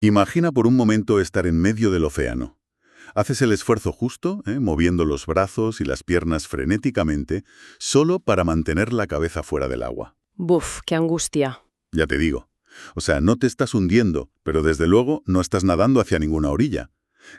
Imagina por un momento estar en medio del océano. Haces el esfuerzo justo, moviendo los brazos y las piernas frenéticamente, solo para mantener la cabeza fuera del agua. Buf, qué angustia. Ya te digo. O sea, no te estás hundiendo, pero desde luego no estás nadando hacia ninguna orilla.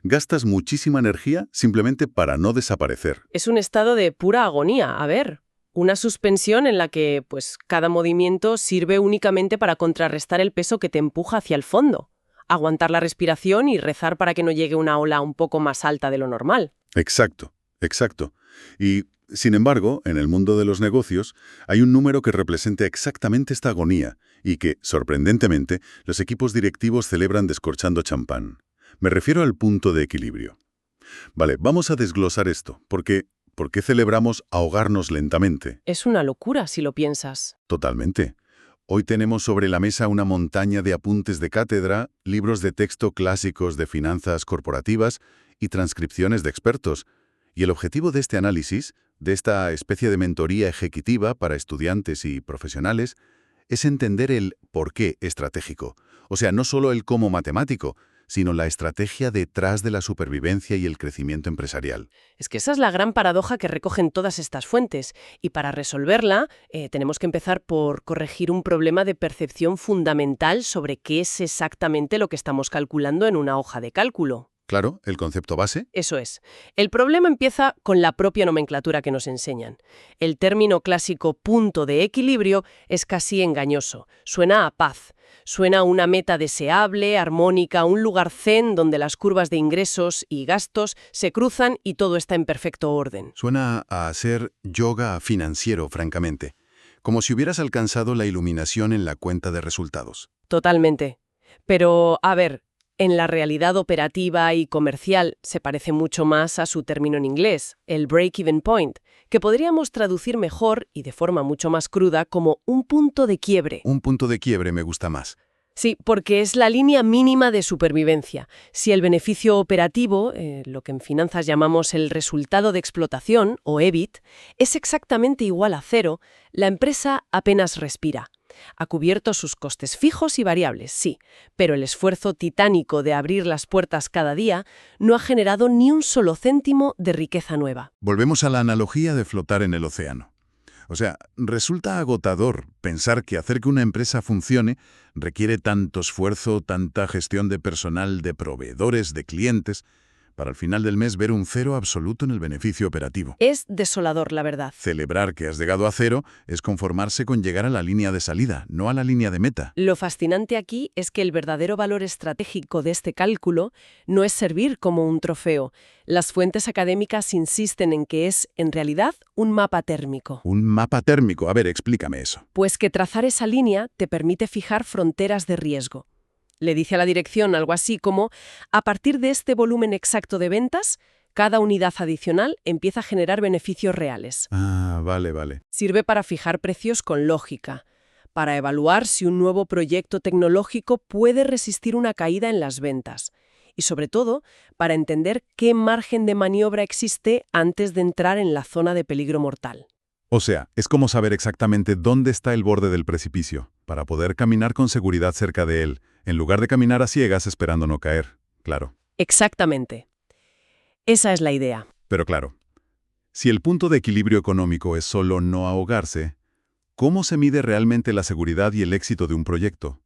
Gastas muchísima energía simplemente para no desaparecer. Es un estado de pura agonía. A ver, una suspensión en la que, pues, cada movimiento sirve únicamente para contrarrestar el peso que te empuja hacia el fondo. Aguantar la respiración y rezar para que no llegue una ola un poco más alta de lo normal. Exacto, exacto. Y, sin embargo, en el mundo de los negocios hay un número que representa exactamente esta agonía y que, sorprendentemente, los equipos directivos celebran descorchando champán. Me refiero al punto de equilibrio. Vale, vamos a desglosar esto, porque ¿por qué celebramos ahogarnos lentamente? Es una locura si lo piensas. Totalmente. Hoy tenemos sobre la mesa una montaña de apuntes de cátedra, libros de texto clásicos de finanzas corporativas y transcripciones de expertos. Y el objetivo de este análisis, de esta especie de mentoría ejecutiva para estudiantes y profesionales, es entender el por qué estratégico. O sea, no solo el cómo matemático, sino la estrategia detrás de la supervivencia y el crecimiento empresarial. Es que esa es la gran paradoja que recogen todas estas fuentes. Y para resolverla, tenemos que empezar por corregir un problema de percepción fundamental sobre qué es exactamente lo que estamos calculando en una hoja de cálculo. Claro, el concepto base. Eso es. El problema empieza con la propia nomenclatura que nos enseñan. El término clásico punto de equilibrio es casi engañoso. Suena a paz. Suena a una meta deseable, armónica, un lugar zen donde las curvas de ingresos y gastos se cruzan y todo está en perfecto orden. Suena a ser yoga financiero, francamente. Como si hubieras alcanzado la iluminación en la cuenta de resultados. Totalmente. Pero, a ver, en la realidad operativa y comercial se parece mucho más a su término en inglés, el break-even point, que podríamos traducir mejor y de forma mucho más cruda como un punto de quiebre. Un punto de quiebre me gusta más. Sí, porque es la línea mínima de supervivencia. Si el beneficio operativo, lo que en finanzas llamamos el resultado de explotación, o EBIT, es exactamente igual a cero, la empresa apenas respira. Ha cubierto sus costes fijos y variables, sí, pero el esfuerzo titánico de abrir las puertas cada día no ha generado ni un solo céntimo de riqueza nueva. Volvemos a la analogía de flotar en el océano. O sea, resulta agotador pensar que hacer que una empresa funcione requiere tanto esfuerzo, tanta gestión de personal, de proveedores, de clientes, para al final del mes ver un cero absoluto en el beneficio operativo. Es desolador, la verdad. Celebrar que has llegado a cero es conformarse con llegar a la línea de salida, no a la línea de meta. Lo fascinante aquí es que el verdadero valor estratégico de este cálculo no es servir como un trofeo. Las fuentes académicas insisten en que es, en realidad, un mapa térmico. Un mapa térmico. A ver, explícame eso. Pues que trazar esa línea te permite fijar fronteras de riesgo. Le dice a la dirección algo así como, a partir de este volumen exacto de ventas, cada unidad adicional empieza a generar beneficios reales. Ah, vale. Sirve para fijar precios con lógica, para evaluar si un nuevo proyecto tecnológico puede resistir una caída en las ventas y, sobre todo, para entender qué margen de maniobra existe antes de entrar en la zona de peligro mortal. O sea, es como saber exactamente dónde está el borde del precipicio, para poder caminar con seguridad cerca de él, en lugar de caminar a ciegas esperando no caer. Claro. Exactamente. Esa es la idea. Pero claro, si el punto de equilibrio económico es solo no ahogarse, ¿cómo se mide realmente la seguridad y el éxito de un proyecto?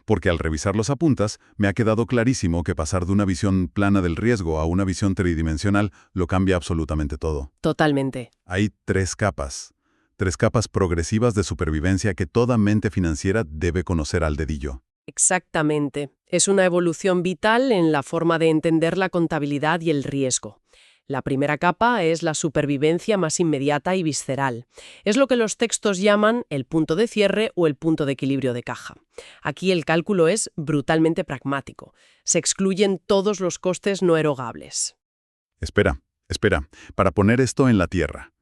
Porque al revisar los apuntes, me ha quedado clarísimo que pasar de una visión plana del riesgo a una visión tridimensional lo cambia absolutamente todo. Totalmente. Hay tres capas progresivas de supervivencia que toda mente financiera debe conocer al dedillo. Exactamente. Es una evolución vital en la forma de entender la contabilidad y el riesgo. La primera capa es la supervivencia más inmediata y visceral. Es lo que los textos llaman el punto de cierre o el punto de equilibrio de caja. Aquí el cálculo es brutalmente pragmático. Se excluyen todos los costes no erogables. Espera. Para poner esto en la tierra,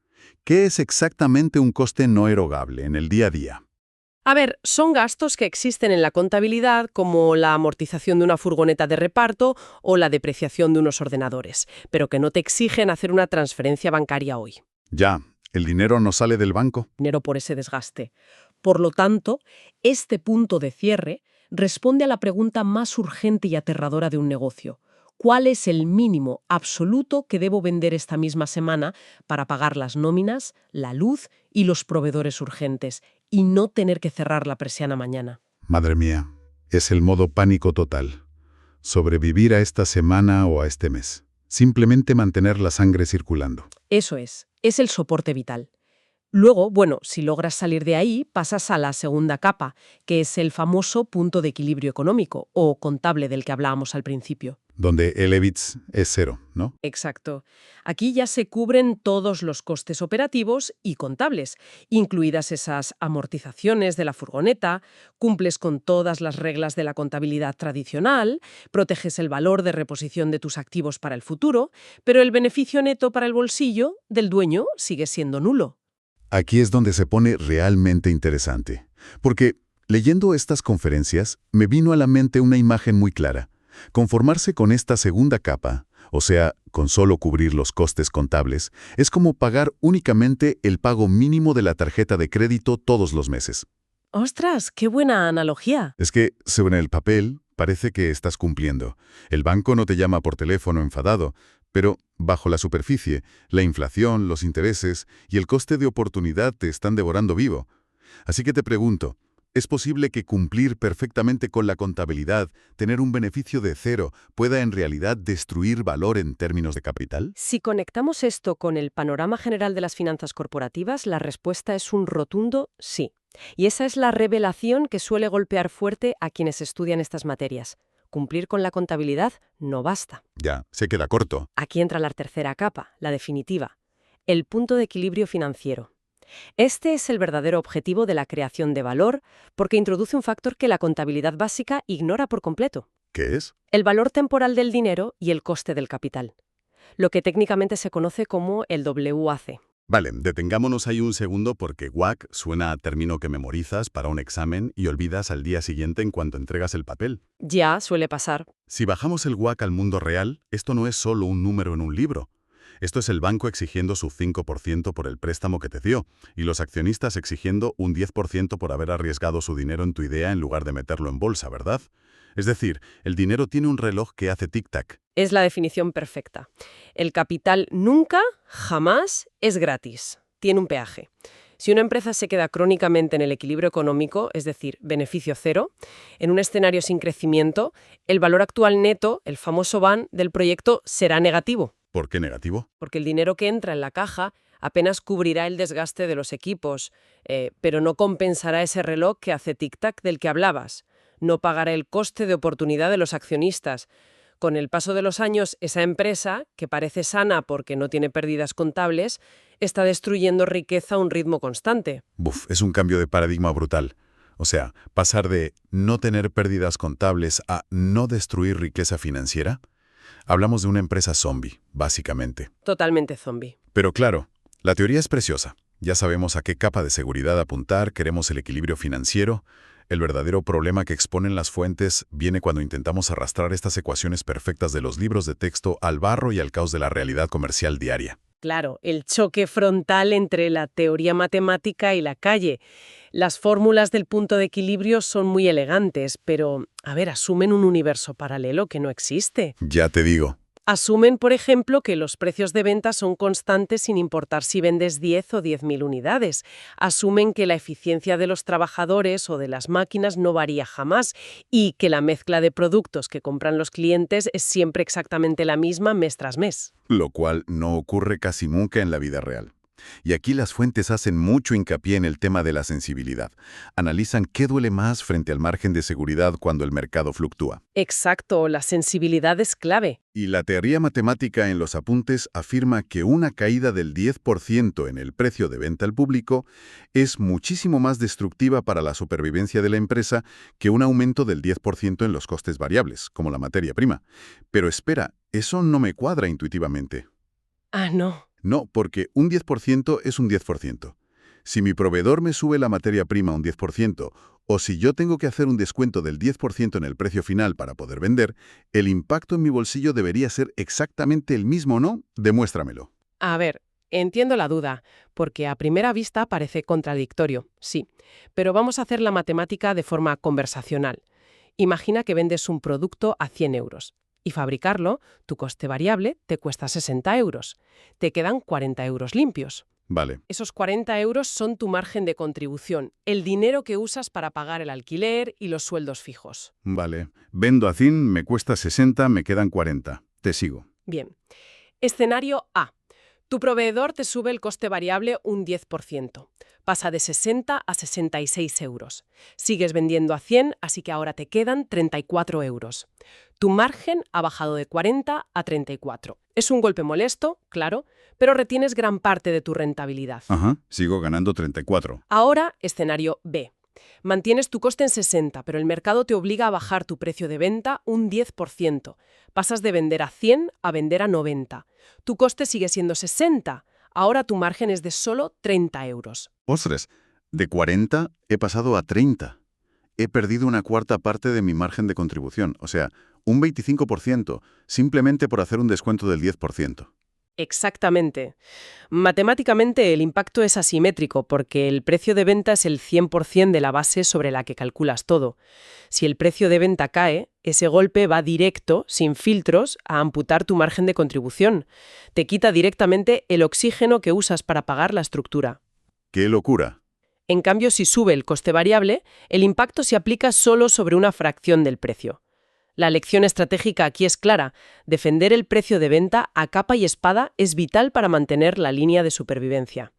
¿qué es exactamente un coste no erogable en el día a día? A ver, son gastos que existen en la contabilidad, como la amortización de una furgoneta de reparto o la depreciación de unos ordenadores, pero que no te exigen hacer una transferencia bancaria hoy. Ya, el dinero no sale del banco. Dinero por ese desgaste. Por lo tanto, este punto de cierre responde a la pregunta más urgente y aterradora de un negocio. ¿Cuál es el mínimo absoluto que debo vender esta misma semana para pagar las nóminas, la luz y los proveedores urgentes y no tener que cerrar la persiana mañana? Madre mía, es el modo pánico total. Sobrevivir a esta semana o a este mes. Simplemente mantener la sangre circulando. Eso es el soporte vital. Luego, bueno, si logras salir de ahí, pasas a la segunda capa, que es el famoso punto de equilibrio económico o contable del que hablábamos al principio. Donde el EBIT es cero, ¿no? Exacto. Aquí ya se cubren todos los costes operativos y contables, incluidas esas amortizaciones de la furgoneta, cumples con todas las reglas de la contabilidad tradicional, proteges el valor de reposición de tus activos para el futuro, pero el beneficio neto para el bolsillo del dueño sigue siendo nulo. Aquí es donde se pone realmente interesante. Porque, leyendo estas conferencias, me vino a la mente una imagen muy clara. Conformarse con esta segunda capa, o sea, con solo cubrir los costes contables, es como pagar únicamente el pago mínimo de la tarjeta de crédito todos los meses. ¡Ostras, qué buena analogía! Es que, según el papel, parece que estás cumpliendo. El banco no te llama por teléfono enfadado, pero bajo la superficie, la inflación, los intereses y el coste de oportunidad te están devorando vivo. Así que te pregunto, ¿es posible que cumplir perfectamente con la contabilidad, tener un beneficio de cero, pueda en realidad destruir valor en términos de capital? Si conectamos esto con el panorama general de las finanzas corporativas, la respuesta es un rotundo sí. Y esa es la revelación que suele golpear fuerte a quienes estudian estas materias. Cumplir con la contabilidad no basta. Ya, se queda corto. Aquí entra la tercera capa, la definitiva, el punto de equilibrio financiero. Este es el verdadero objetivo de la creación de valor porque introduce un factor que la contabilidad básica ignora por completo. ¿Qué es? El valor temporal del dinero y el coste del capital, lo que técnicamente se conoce como el WAC. Vale, detengámonos ahí un segundo porque WAC suena a término que memorizas para un examen y olvidas al día siguiente en cuanto entregas el papel. Ya suele pasar. Si bajamos el WAC al mundo real, esto no es solo un número en un libro. Esto es el banco exigiendo su 5% por el préstamo que te dio y los accionistas exigiendo un 10% por haber arriesgado su dinero en tu idea en lugar de meterlo en bolsa, ¿verdad? Es decir, el dinero tiene un reloj que hace tic-tac. Es la definición perfecta. El capital nunca, jamás, es gratis. Tiene un peaje. Si una empresa se queda crónicamente en el equilibrio económico, es decir, beneficio cero, en un escenario sin crecimiento, el valor actual neto, el famoso VAN, del proyecto será negativo. ¿Por qué negativo? Porque el dinero que entra en la caja apenas cubrirá el desgaste de los equipos, pero no compensará ese reloj que hace tic-tac del que hablabas. No pagará el coste de oportunidad de los accionistas. Con el paso de los años, esa empresa, que parece sana porque no tiene pérdidas contables, está destruyendo riqueza a un ritmo constante. Buf, es un cambio de paradigma brutal. O sea, pasar de no tener pérdidas contables a no destruir riqueza financiera. Hablamos de una empresa zombie, básicamente. Totalmente zombie. Pero claro, la teoría es preciosa. Ya sabemos a qué capa de seguridad apuntar, queremos el equilibrio financiero. El verdadero problema que exponen las fuentes viene cuando intentamos arrastrar estas ecuaciones perfectas de los libros de texto al barro y al caos de la realidad comercial diaria. Claro, el choque frontal entre la teoría matemática y la calle. Las fórmulas del punto de equilibrio son muy elegantes, pero, asumen un universo paralelo que no existe. Ya te digo. Asumen, por ejemplo, que los precios de venta son constantes sin importar si vendes 10 o 10.000 unidades. Asumen que la eficiencia de los trabajadores o de las máquinas no varía jamás y que la mezcla de productos que compran los clientes es siempre exactamente la misma mes tras mes. Lo cual no ocurre casi nunca en la vida real. Y aquí las fuentes hacen mucho hincapié en el tema de la sensibilidad. Analizan qué duele más frente al margen de seguridad cuando el mercado fluctúa. Exacto, la sensibilidad es clave. Y la teoría matemática en los apuntes afirma que una caída del 10% en el precio de venta al público es muchísimo más destructiva para la supervivencia de la empresa que un aumento del 10% en los costes variables, como la materia prima. Pero espera, eso no me cuadra intuitivamente. No. No, porque un 10% es un 10%. Si mi proveedor me sube la materia prima un 10%, o si yo tengo que hacer un descuento del 10% en el precio final para poder vender, el impacto en mi bolsillo debería ser exactamente el mismo, ¿no? Demuéstramelo. Entiendo la duda, porque a primera vista parece contradictorio, sí, pero vamos a hacer la matemática de forma conversacional. Imagina que vendes un producto a 100 euros y fabricarlo, tu coste variable, te cuesta 60 euros. Te quedan 40 euros limpios. Vale. Esos 40 euros son tu margen de contribución, el dinero que usas para pagar el alquiler y los sueldos fijos. Vale. Vendo a 100, me cuesta 60, me quedan 40. Te sigo. Bien. Escenario A. Tu proveedor te sube el coste variable un 10%. Pasa de 60 a 66 euros. Sigues vendiendo a 100, así que ahora te quedan 34 euros. Tu margen ha bajado de 40 a 34. Es un golpe molesto, claro, pero retienes gran parte de tu rentabilidad. Ajá, sigo ganando 34. Ahora, escenario B. Mantienes tu coste en 60, pero el mercado te obliga a bajar tu precio de venta un 10%. Pasas de vender a 100 a vender a 90. Tu coste sigue siendo 60. Ahora tu margen es de solo 30 euros. ¡Ostras! De 40 he pasado a 30. He perdido una cuarta parte de mi margen de contribución, o sea, un 25%, simplemente por hacer un descuento del 10%. Exactamente. Matemáticamente el impacto es asimétrico porque el precio de venta es el 100% de la base sobre la que calculas todo. Si el precio de venta cae, ese golpe va directo, sin filtros, a amputar tu margen de contribución. Te quita directamente el oxígeno que usas para pagar la estructura. ¡Qué locura! En cambio, si sube el coste variable, el impacto se aplica solo sobre una fracción del precio. La lección estratégica aquí es clara. Defender el precio de venta a capa y espada es vital para mantener la línea de supervivencia.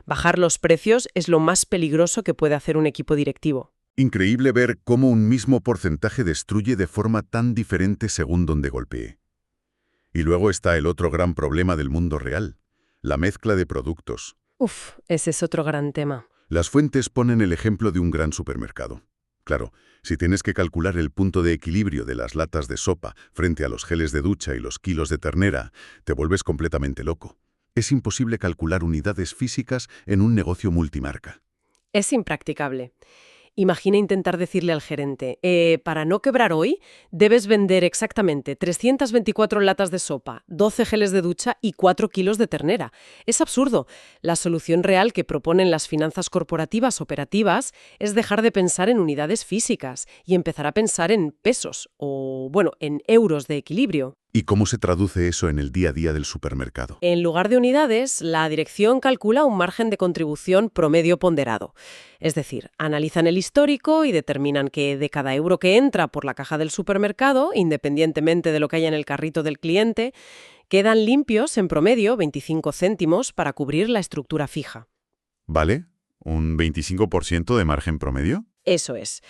Bajar los precios es lo más peligroso que puede hacer un equipo directivo. Increíble ver cómo un mismo porcentaje destruye de forma tan diferente según donde golpee. Y luego está el otro gran problema del mundo real, la mezcla de productos. Ese es otro gran tema. Las fuentes ponen el ejemplo de un gran supermercado. Claro, si tienes que calcular el punto de equilibrio de las latas de sopa frente a los geles de ducha y los kilos de ternera, te vuelves completamente loco. Es imposible calcular unidades físicas en un negocio multimarca. Es impracticable. Imagina intentar decirle al gerente, para no quebrar hoy, debes vender exactamente 324 latas de sopa, 12 geles de ducha y 4 kilos de ternera. Es absurdo. La solución real que proponen las finanzas corporativas operativas es dejar de pensar en unidades físicas y empezar a pensar en pesos o, en euros de equilibrio. ¿Y cómo se traduce eso en el día a día del supermercado? En lugar de unidades, la dirección calcula un margen de contribución promedio ponderado. Es decir, analizan el histórico y determinan que de cada euro que entra por la caja del supermercado, independientemente de lo que haya en el carrito del cliente, quedan limpios en promedio 25 céntimos para cubrir la estructura fija. ¿Vale? ¿Un 25% de margen promedio? Eso es.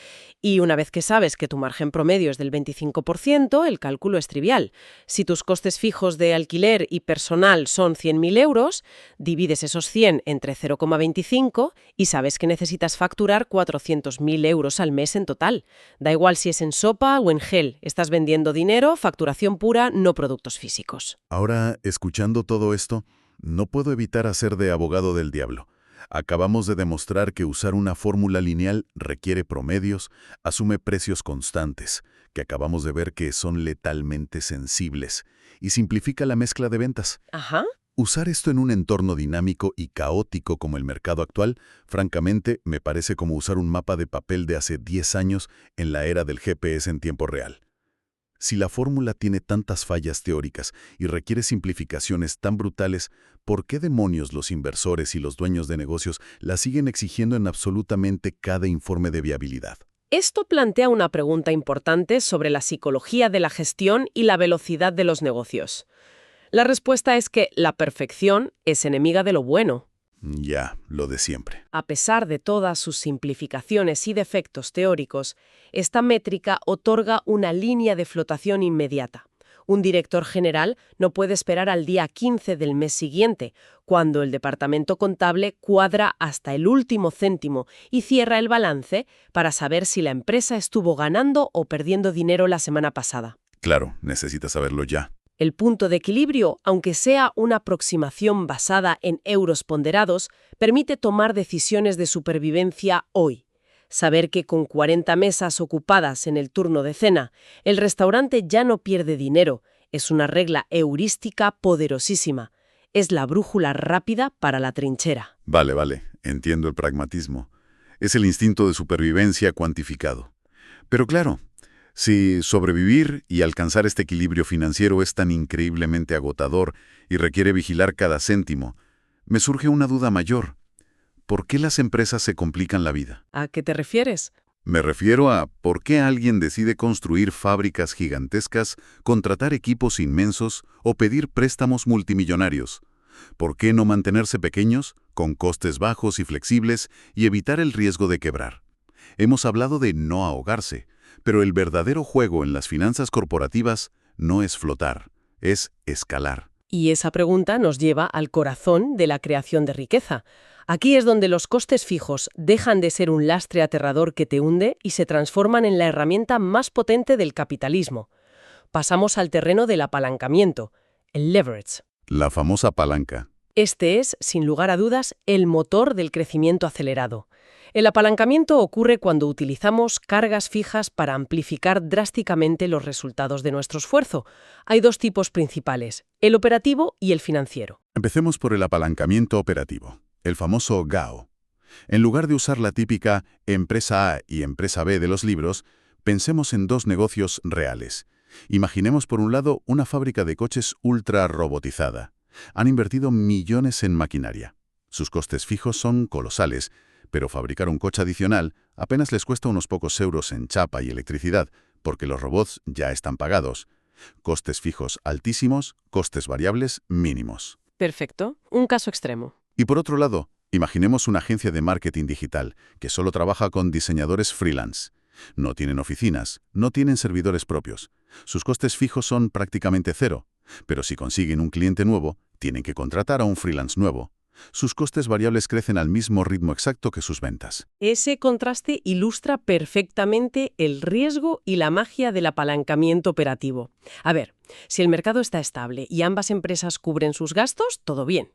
Y una vez que sabes que tu margen promedio es del 25%, el cálculo es trivial. Si tus costes fijos de alquiler y personal son 100.000 euros, divides esos 100 entre 0,25 y sabes que necesitas facturar 400.000 euros al mes en total. Da igual si es en sopa o en gel. Estás vendiendo dinero, facturación pura, no productos físicos. Ahora, escuchando todo esto, no puedo evitar hacer de abogado del diablo. Acabamos de demostrar que usar una fórmula lineal requiere promedios, asume precios constantes, que acabamos de ver que son letalmente sensibles, y simplifica la mezcla de ventas. Ajá. Usar esto en un entorno dinámico y caótico como el mercado actual, francamente, me parece como usar un mapa de papel de hace 10 años en la era del GPS en tiempo real. Si la fórmula tiene tantas fallas teóricas y requiere simplificaciones tan brutales, ¿por qué demonios los inversores y los dueños de negocios la siguen exigiendo en absolutamente cada informe de viabilidad? Esto plantea una pregunta importante sobre la psicología de la gestión y la velocidad de los negocios. La respuesta es que la perfección es enemiga de lo bueno. Ya, lo de siempre. A pesar de todas sus simplificaciones y defectos teóricos, esta métrica otorga una línea de flotación inmediata. Un director general no puede esperar al día 15 del mes siguiente, cuando el departamento contable cuadra hasta el último céntimo y cierra el balance para saber si la empresa estuvo ganando o perdiendo dinero la semana pasada. Claro, necesitas saberlo ya. El punto de equilibrio, aunque sea una aproximación basada en euros ponderados, permite tomar decisiones de supervivencia hoy. Saber que con 40 mesas ocupadas en el turno de cena, el restaurante ya no pierde dinero, es una regla heurística poderosísima. Es la brújula rápida para la trinchera. Vale, entiendo el pragmatismo. Es el instinto de supervivencia cuantificado. Pero claro, Si sobrevivir y alcanzar este equilibrio financiero es tan increíblemente agotador y requiere vigilar cada céntimo, me surge una duda mayor. ¿Por qué las empresas se complican la vida? ¿A qué te refieres? Me refiero a por qué alguien decide construir fábricas gigantescas, contratar equipos inmensos o pedir préstamos multimillonarios. ¿Por qué no mantenerse pequeños, con costes bajos y flexibles y evitar el riesgo de quebrar? Hemos hablado de no ahogarse, pero el verdadero juego en las finanzas corporativas no es flotar, es escalar. Y esa pregunta nos lleva al corazón de la creación de riqueza. Aquí es donde los costes fijos dejan de ser un lastre aterrador que te hunde y se transforman en la herramienta más potente del capitalismo. Pasamos al terreno del apalancamiento, el leverage. La famosa palanca. Este es, sin lugar a dudas, el motor del crecimiento acelerado. El apalancamiento ocurre cuando utilizamos cargas fijas para amplificar drásticamente los resultados de nuestro esfuerzo. Hay dos tipos principales, el operativo y el financiero. Empecemos por el apalancamiento operativo, el famoso GAO. En lugar de usar la típica empresa A y empresa B de los libros, pensemos en dos negocios reales. Imaginemos por un lado una fábrica de coches ultra robotizada. Han invertido millones en maquinaria. Sus costes fijos son colosales, pero fabricar un coche adicional apenas les cuesta unos pocos euros en chapa y electricidad, porque los robots ya están pagados. Costes fijos altísimos, costes variables mínimos. Perfecto, un caso extremo. Y por otro lado, imaginemos una agencia de marketing digital que solo trabaja con diseñadores freelance. No tienen oficinas, no tienen servidores propios. Sus costes fijos son prácticamente cero, pero si consiguen un cliente nuevo, tienen que contratar a un freelance nuevo. Sus costes variables crecen al mismo ritmo exacto que sus ventas. Ese contraste ilustra perfectamente el riesgo y la magia del apalancamiento operativo. A ver, si el mercado está estable y ambas empresas cubren sus gastos, todo bien.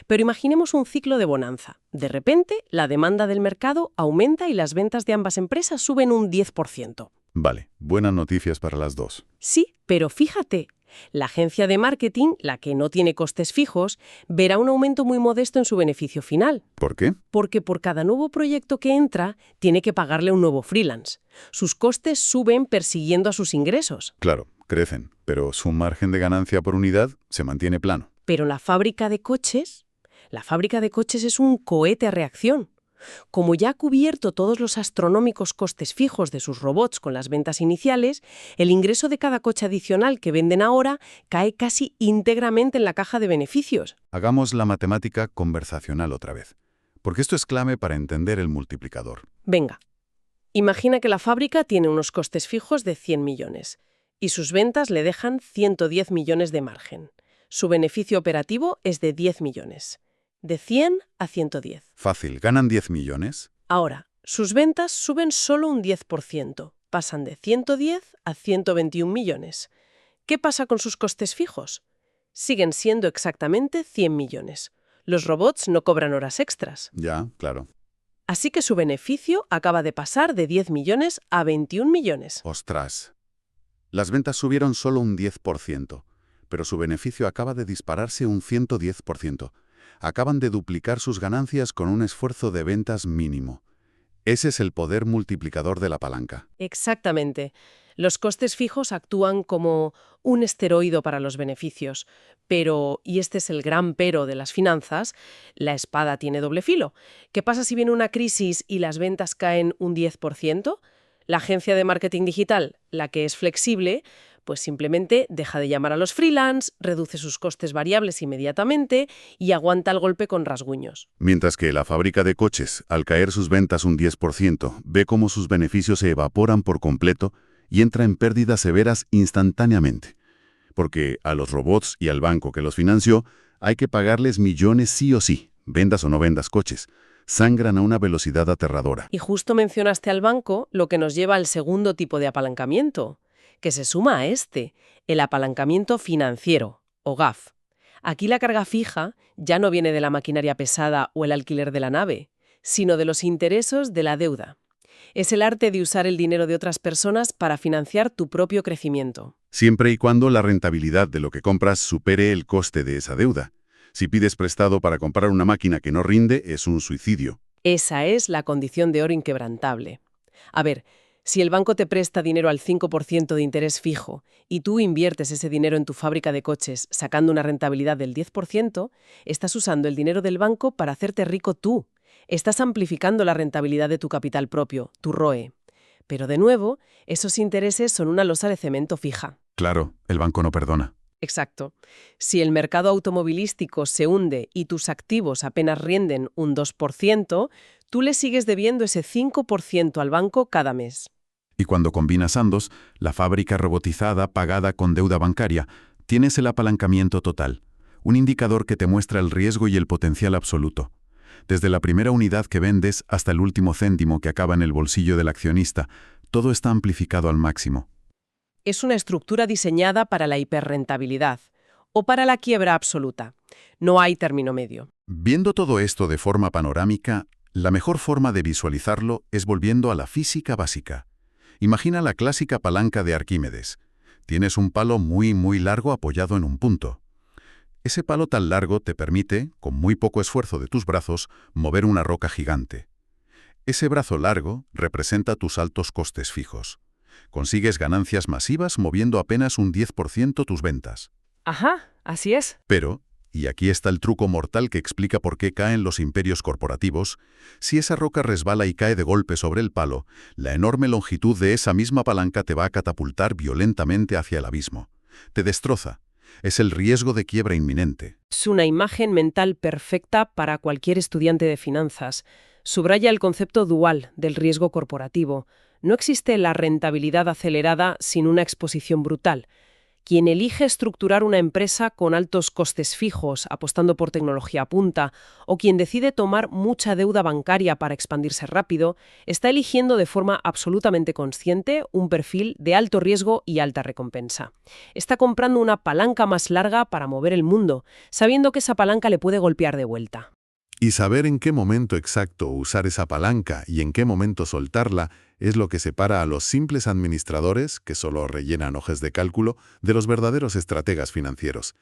Pero imaginemos un ciclo de bonanza. De repente, la demanda del mercado aumenta y las ventas de ambas empresas suben un 10%. Vale, buenas noticias para las dos. Sí, pero fíjate, la agencia de marketing, la que no tiene costes fijos, verá un aumento muy modesto en su beneficio final. ¿Por qué? Porque por cada nuevo proyecto que entra, tiene que pagarle un nuevo freelance. Sus costes suben persiguiendo a sus ingresos. Claro, crecen, pero su margen de ganancia por unidad se mantiene plano. Pero la fábrica de coches es un cohete a reacción. Como ya ha cubierto todos los astronómicos costes fijos de sus robots con las ventas iniciales, el ingreso de cada coche adicional que venden ahora cae casi íntegramente en la caja de beneficios. Hagamos la matemática conversacional otra vez, porque esto es clave para entender el multiplicador. Venga, imagina que la fábrica tiene unos costes fijos de 100 millones y sus ventas le dejan 110 millones de margen. Su beneficio operativo es de 10 millones. De 100 a 110. Fácil, ¿ganan 10 millones? Ahora, sus ventas suben solo un 10%, pasan de 110 a 121 millones. ¿Qué pasa con sus costes fijos? Siguen siendo exactamente 100 millones. Los robots no cobran horas extras. Ya, claro. Así que su beneficio acaba de pasar de 10 millones a 21 millones. Ostras. Las ventas subieron solo un 10%, pero su beneficio acaba de dispararse un 110%. Acaban de duplicar sus ganancias con un esfuerzo de ventas mínimo. Ese es el poder multiplicador de la palanca. Exactamente. Los costes fijos actúan como un esteroide para los beneficios. Pero, y este es el gran pero de las finanzas, la espada tiene doble filo. ¿Qué pasa si viene una crisis y las ventas caen un 10%? La agencia de marketing digital, la que es flexible, pues simplemente deja de llamar a los freelance, reduce sus costes variables inmediatamente y aguanta el golpe con rasguños. Mientras que la fábrica de coches, al caer sus ventas un 10%, ve cómo sus beneficios se evaporan por completo y entra en pérdidas severas instantáneamente. Porque a los robots y al banco que los financió hay que pagarles millones sí o sí, vendas o no vendas coches. Sangran a una velocidad aterradora. Y justo mencionaste al banco, lo que nos lleva al segundo tipo de apalancamiento, que se suma a este, el apalancamiento financiero, o GAF. Aquí la carga fija ya no viene de la maquinaria pesada o el alquiler de la nave, sino de los intereses de la deuda. Es el arte de usar el dinero de otras personas para financiar tu propio crecimiento. Siempre y cuando la rentabilidad de lo que compras supere el coste de esa deuda. Si pides prestado para comprar una máquina que no rinde, es un suicidio. Esa es la condición de oro inquebrantable. A ver, Si el banco te presta dinero al 5% de interés fijo y tú inviertes ese dinero en tu fábrica de coches sacando una rentabilidad del 10%, estás usando el dinero del banco para hacerte rico tú. Estás amplificando la rentabilidad de tu capital propio, tu ROE. Pero de nuevo, esos intereses son una losa de cemento fija. Claro, el banco no perdona. Exacto. Si el mercado automovilístico se hunde y tus activos apenas rinden un 2%, tú le sigues debiendo ese 5% al banco cada mes. Y cuando combinas ambos, la fábrica robotizada pagada con deuda bancaria, tienes el apalancamiento total, un indicador que te muestra el riesgo y el potencial absoluto. Desde la primera unidad que vendes hasta el último céntimo que acaba en el bolsillo del accionista, todo está amplificado al máximo. Es una estructura diseñada para la hiperrentabilidad o para la quiebra absoluta. No hay término medio. Viendo todo esto de forma panorámica, la mejor forma de visualizarlo es volviendo a la física básica. Imagina la clásica palanca de Arquímedes. Tienes un palo muy largo apoyado en un punto. Ese palo tan largo te permite, con muy poco esfuerzo de tus brazos, mover una roca gigante. Ese brazo largo representa tus altos costes fijos. Consigues ganancias masivas moviendo apenas un 10% tus ventas. Ajá, así es. Pero, y aquí está el truco mortal que explica por qué caen los imperios corporativos, si esa roca resbala y cae de golpe sobre el palo, la enorme longitud de esa misma palanca te va a catapultar violentamente hacia el abismo. Te destroza. Es el riesgo de quiebra inminente. Es una imagen mental perfecta para cualquier estudiante de finanzas. Subraya el concepto dual del riesgo corporativo. No existe la rentabilidad acelerada sin una exposición brutal. Quien elige estructurar una empresa con altos costes fijos, apostando por tecnología punta, o quien decide tomar mucha deuda bancaria para expandirse rápido, está eligiendo de forma absolutamente consciente un perfil de alto riesgo y alta recompensa. Está comprando una palanca más larga para mover el mundo, sabiendo que esa palanca le puede golpear de vuelta. Y saber en qué momento exacto usar esa palanca y en qué momento soltarla es lo que separa a los simples administradores, que solo rellenan hojas de cálculo, de los verdaderos estrategas financieros.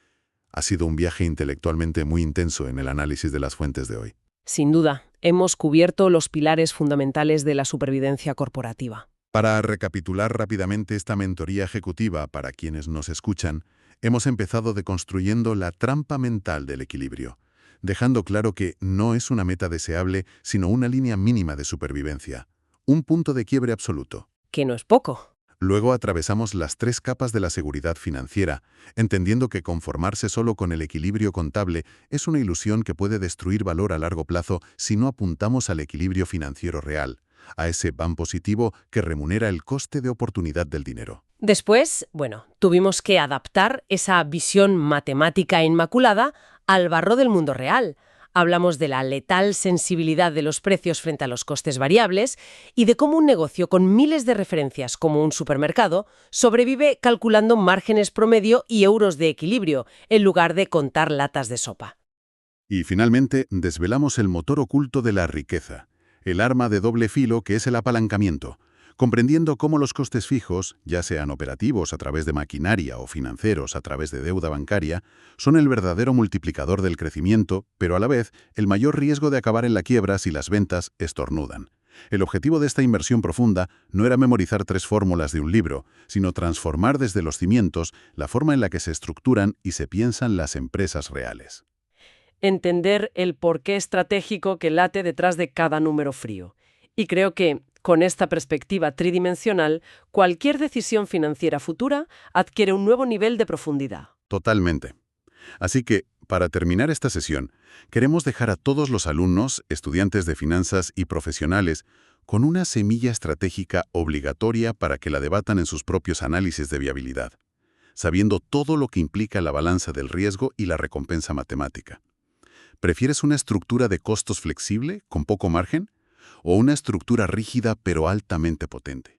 Ha sido un viaje intelectualmente muy intenso en el análisis de las fuentes de hoy. Sin duda, hemos cubierto los pilares fundamentales de la supervivencia corporativa. Para recapitular rápidamente esta mentoría ejecutiva para quienes nos escuchan, hemos empezado deconstruyendo la trampa mental del equilibrio, dejando claro que no es una meta deseable, sino una línea mínima de supervivencia, un punto de quiebre absoluto. Que no es poco. Luego atravesamos las 3 capas de la seguridad financiera, entendiendo que conformarse solo con el equilibrio contable es una ilusión que puede destruir valor a largo plazo si no apuntamos al equilibrio financiero real, a ese BAM positivo que remunera el coste de oportunidad del dinero. Después, tuvimos que adaptar esa visión matemática inmaculada al barro del mundo real. Hablamos de la letal sensibilidad de los precios frente a los costes variables y de cómo un negocio con miles de referencias como un supermercado sobrevive calculando márgenes promedio y euros de equilibrio en lugar de contar latas de sopa. Y finalmente, desvelamos el motor oculto de la riqueza, el arma de doble filo que es el apalancamiento, comprendiendo cómo los costes fijos, ya sean operativos a través de maquinaria o financieros a través de deuda bancaria, son el verdadero multiplicador del crecimiento, pero a la vez el mayor riesgo de acabar en la quiebra si las ventas estornudan. El objetivo de esta inversión profunda no era memorizar 3 fórmulas de un libro, sino transformar desde los cimientos la forma en la que se estructuran y se piensan las empresas reales. Entender el porqué estratégico que late detrás de cada número frío. Y creo que, con esta perspectiva tridimensional, cualquier decisión financiera futura adquiere un nuevo nivel de profundidad. Totalmente. Así que, para terminar esta sesión, queremos dejar a todos los alumnos, estudiantes de finanzas y profesionales con una semilla estratégica obligatoria para que la debatan en sus propios análisis de viabilidad, sabiendo todo lo que implica la balanza del riesgo y la recompensa matemática. ¿Prefieres una estructura de costos flexible, con poco margen, o una estructura rígida pero altamente potente?